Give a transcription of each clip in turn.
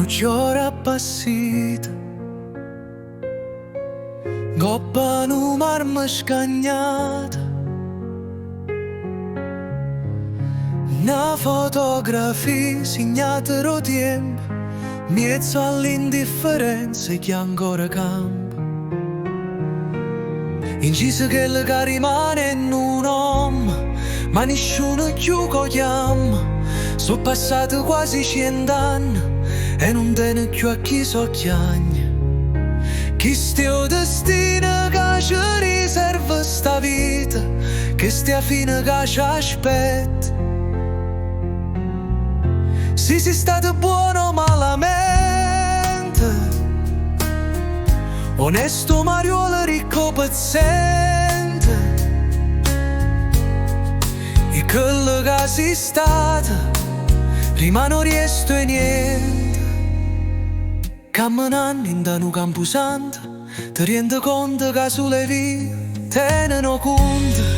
giora appassita, gobba nu marma scagnata. Una fotografia segnata ro tempo, mezzo all'indifferenza che ancora campa. Incisa quella che rimane in un uomo, ma nessuno più lo chiama. Sono passati quasi 100 anni e non tiene più a chi socchiagna. Chi stia destino che ci riserva sta vita, che stia fine che ci aspetta. Se sei stato buono o malamente, onesto Mariolo ricco paziente, e quello che sei stato prima non riesco e niente. Camminando in un campo santo, ti rendi conto che sulle vie tengono conto.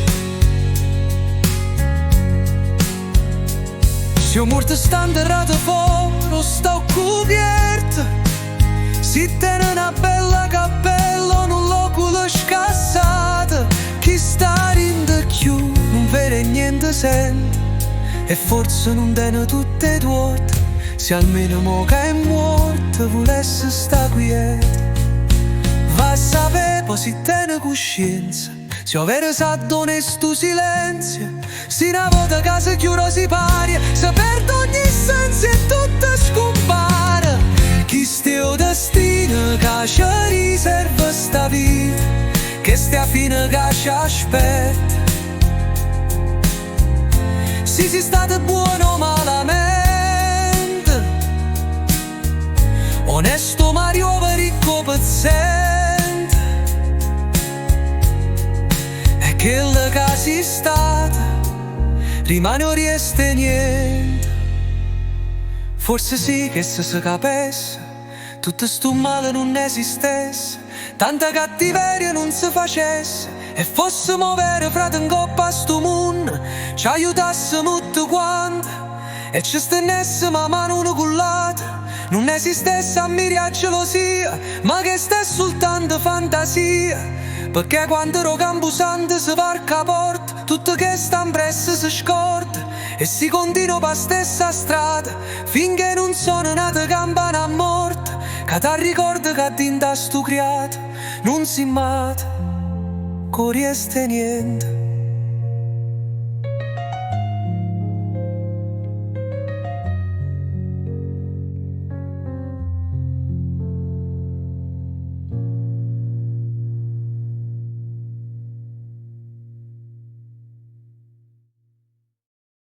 Se io morto sta enterrato fuori, sto coperto. Si tiene una bella cappella, non l'oculo scassato. Chi sta in più non vede niente sente, e forse non tiene tutte e due. Se almeno mo che è morto volesse sta quieta. Va a sapere poi si tiene coscienza, se ho vero esatto onesto silenzio. Se una volta che si chiude si pari, si perde ogni senso e tutto scompare. Chi stia destino che ci riserva sta vita, che stia fine che ci aspetta. Se sei stato buono o malamente, onesto Mario ricco paziente, e quello che sei stato rimane o rieste niente. Forse sì che se si capesse tutto sto male non esistesse, tanta cattiveria non si facesse, e fossimo veri frate in coppa a sto mondo, ci aiutassimo tutti quanti e ci stennessimo a mano una cullata. Non esistesse ammiria e gelosia, ma che stesse soltanto fantasia, perché quando ero campusante si varca porta, tutto che sta impresso si scorda, e si continua per stessa strada finché non sono nata campana morta, che ti ricorda che dinta sto creato non si mata, con rieste niente.